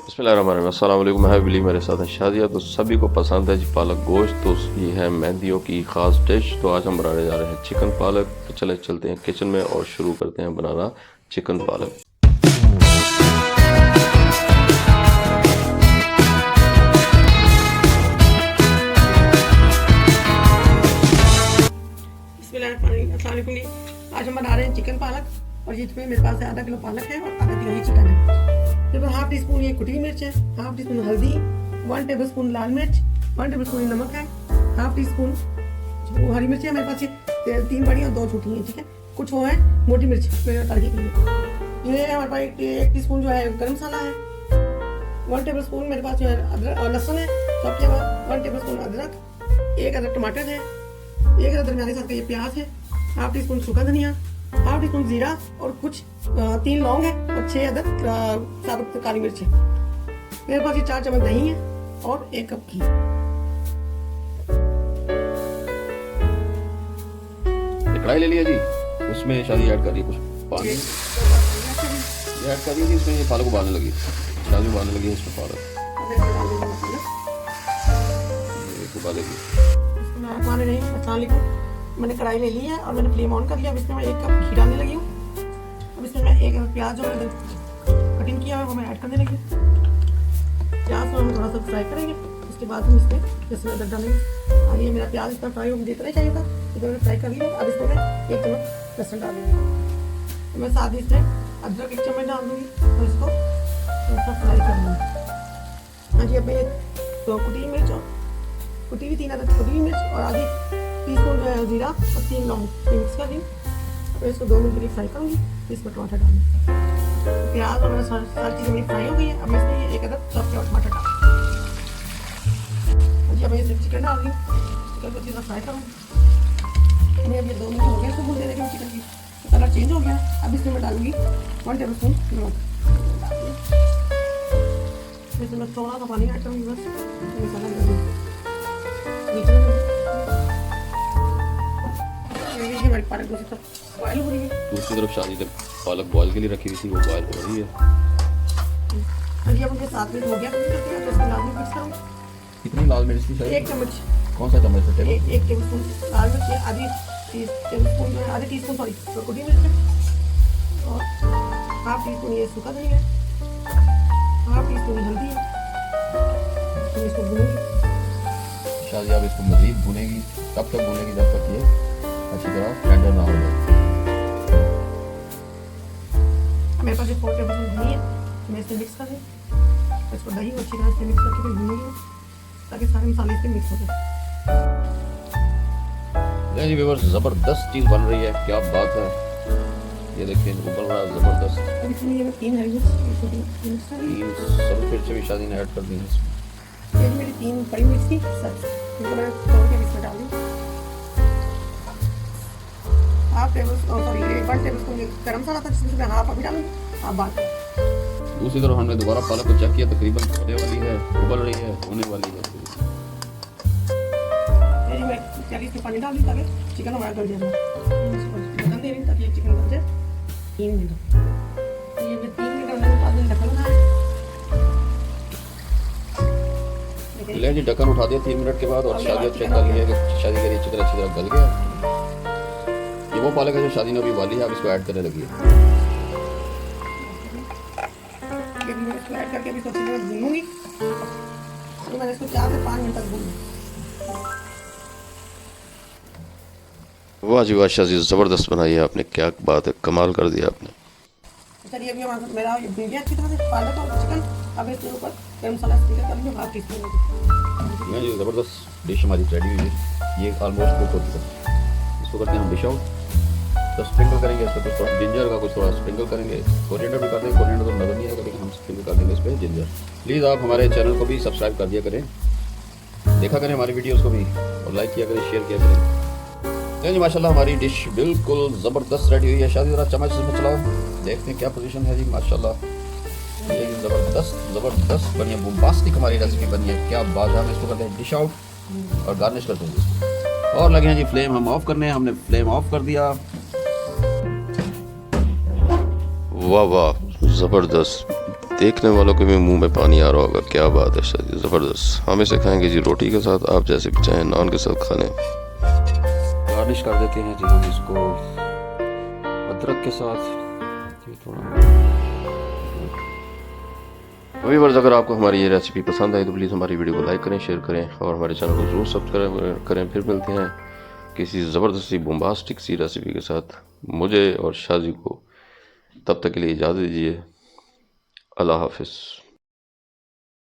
बिस्मिल्लाहिर्रहमानिर्रहीम। अस्सलाम वालेकुम। मैं बिली, मेरे साथ है शादिया। तो सभी को पसंद है जी पालक गोश्त, तो ये है मेहंदियों की ख़ास डिश। तो आज हम बनाने जा रहे हैं चिकन पालक। तो चले चलते हैं किचन में और शुरू करते हैं बनाना चिकन पालक। आज हम बना रहे हैं चिकन पालक और जिसमें मेरे पास आधा किलो पालक है और आधा किलो ही चिकन है। फिर हाफ टी स्पून ये कुटी मिर्च है, हाफ टी स्पून हल्दी, 1 टेबल स्पून लाल मिर्च, 1 टेबल स्पून नमक है, हाफ टी स्पून हरी मिर्च है मेरे पास, ये 3 बड़ी और 2 छोटी हैं, ठीक है। कुछ वो है मोटी मिर्च मेरे तड़के के लिए। ये हमारे पास 1 टी स्पून जो है गर्म मसाला है, 1 टेबल स्पून मेरे पास जो है अदरक और लहसुन है चॉप किया हुआ, 1 टेबल स्पून अदरक, 1 अदरक टमाटर है, 1 अदरक दरमियाने साइज का ये प्याज है, हाफ टी स्पून सूखा धनिया, हाफ टी स्पून जीरा और कुछ 3 लौंग है और 6 अदद साबुत काली मिर्च है। मेरे पास ये 4 चम्मच दही है और 1 कप घी। कढ़ाई ले लिया जी, उसमें शादी ऐड कर रही है कुछ पानी ऐड कर रही है। इसमें ये पालक उबालने लगी, शादी उबालने लगी है इसमें पालक उबालेगी। पानी नहीं, मसाले को मैंने कढ़ाई ले ली है और मैंने फ्लेम ऑन कर लिया। अब इसमें मैं 1 कप घी डालने लगी हूँ। अब इसमें मैं 1 प्याज जो मैंने कटिंग किया है वो मैं ऐड करने लगी। प्याज को हम थोड़ा सा फ्राई करेंगे, उसके बाद हम इसमें लहसुन अदरक डालेंगे। और ये मेरा प्याज इतना फ्राई हो जितना चाहिए था इतना मैंने फ्राई कर लिया। अब इसमें मैं 1 चम्मच लहसुन डालूंगी। तो मैं साथ ही इसमें अदरक 1 चम्मच डाल दूँगी और इसको थोड़ा सा फ्राई कर लूँगी। हाँ जी, अब मैं तो कुटी मिर्च और कुटी हुई 3 अदरक कुटी हुई मिर्च और आधी टी स्पून जो है जीरा और 3 लौंग मिक्स कर दी। तो इसको 2 मिनट के लिए फ्राई करूँगी। इसमें टमाटर डालूँगी। प्याज और सारी चीज़ें मेरी फ्राई हो गई है। अब मैं इसमें 1 अदद चॉप किया टमाटर डाल। अब मैं इसमें चिकन डाल दी, चिकन को अच्छी तरह फ्राई करूँगी। मैं अब ये 2 मिनट हो गए इसको भून देने के चिकन की कलर चेंज हो गया। अब इसमें मैं डालूँगी 1 टेबल स्पून नमक। इसमें मैं थोड़ा सा पानी ऐड करूँगी बस मसाला डालूँगी। पालक दूसरी तरफ बॉयल हो रही है। दूसरी तरफ शादी जब पालक बॉयल के लिए रखी हुई थी वो बॉयल हो रही है। अभी अब उनके 7 मिनट हो गया, तो इसमें लाल मिर्च मिक्स करूँगा। कितनी लाल मिर्च थी? 1 चम्मच। कौन सा चम्मच है? 1 टेबल स्पून लाल मिर्च, आधी टेबल स्पून आधे टी स्पून सॉरी कुटी मिर्च है और हाफ टी स्पून ये सूखा धनिया है, हाफ टी स्पून हल्दी है। तो इसको भूनूंगी। शादी आप इसको मज़ीद भूनेगी, कब तक भूनेगी? जब तक ये अच्छी तरह टेंडर ना हो जाए। मेरे पास 4 टेबल स्पून दही है, मैं इसमें मिक्स कर दूँ। इसको दही अच्छी तरह से मिक्स करके फिर भूनूंगी ताकि सारे मसाले इसमें मिक्स हो जाए। जी व्यूअर्स, ज़बरदस्त चीज़ बन रही है, क्या बात है। ये देखिए उबल रहा है ज़बरदस्त। अब इसमें ये 3 हरी मिर्च सब फिर से भी शादी ने ऐड कर दी है इसमें। ये मेरी 3 बड़ी मिर्च थी सब, इनको मैं तोड़ के इसमें डाल दी। Half table sorry 1 tablespoon garam masala था जिसमें मैं हाफ अभी डालूंगी, हाफ बाद। दूसरी तरफ हमने दोबारा पालक को चेक किया, तकरीबन होने वाली है, उबल रही है, होने वाली है। ये मैं चली इसमें पानी डाल दी ताकि चिकन हमारा गल जाए। ढक्कन दे रही ताकि चिकन गल जाए 3 मिनट। ये मैं 3 मिनट होने के बाद मैंने ढक्कन लगाया। ले जी, ढक्कन उठा दिया 3 मिनट के बाद और शादी चेक कर लिया कि शादी करी चिकन अच्छी तरह गल गया। ये वो पालक है जो शादी ने अभी उबाली है, अब इसको ऐड करने लगी है। मैं इसको ऐड करके अभी अच्छी तरह भूनूंगी। तो मैंने इसको 4 से 5 मिनट तक भूनूंगी। वाह जी वाह, शादी ज़बरदस्त बनाई है आपने, क्या बात है, कमाल कर दिया आपने। चलिए अभी हमारा मेरा ये भून गया अच्छी तरह से पालक और चिकन। अब इसके ऊपर गरम मसाला स्प्रिंकल कर लूँगी, हाफ टी स्पून। जी ज़बरदस्त डिश हमारी रेडी हुई है। ये ऑलमोस्ट कुक हो चुका है। इसको करते हैं हम डिश आउट। तो स्प्रिंकल करेंगे इस पर, कुछ थोड़ा जिंजर का, कुछ थोड़ा स्प्रिंकल करेंगे। कोरिएंडर भी करते हैं, कोरिएंडर तो नज़र नहीं आएगा लेकिन हम स्प्रिंकल कर देंगे इस पर जिंजर। प्लीज़ आप हमारे चैनल को भी सब्सक्राइब कर दिया करें, देखा करें हमारी वीडियोज़ को भी और लाइक किया करें, शेयर किया करें। जी माशाल्लाह हमारी डिश बिल्कुल ज़बरदस्त रेडी हुई है। शादी ज़रा चम्मच में चलाओ, देखते हैं क्या पोजीशन है जी। माशाल्लाह ये ज़बरदस्त बनी है, बूम्बास्टिक हमारी रेसिपी बनी है, क्या बात है। हम इसको करते हैं डिश आउट और गार्निश करते हैं इसको। और लगे हैं जी फ्लेम हम ऑफ करने, हमने फ्लेम ऑफ कर दिया। वाह वाह ज़बरदस्त, देखने वालों के भी मुंह में पानी आ रहा होगा। क्या बात है शाह जी, ज़बरदस्त। हम इसे खाएंगे जी रोटी के साथ, आप जैसे भी चाहें नान के साथ खा लें। गार्निश कर देते हैं जी हम इसको अदरक के साथ। ये थोड़ा व्यूअर्स, अगर आपको हमारी ये रेसिपी पसंद आई तो प्लीज़ हमारी वीडियो को लाइक करें, शेयर करें और हमारे चैनल को ज़रूर सब्सक्राइब करें। फिर मिलते हैं किसी ज़बरदस्त सी बोम्बास्टिक सी रेसिपी के साथ। मुझे और शाजी को तब तक के लिए इजाज़त दीजिए। अल्लाह हाफिज़।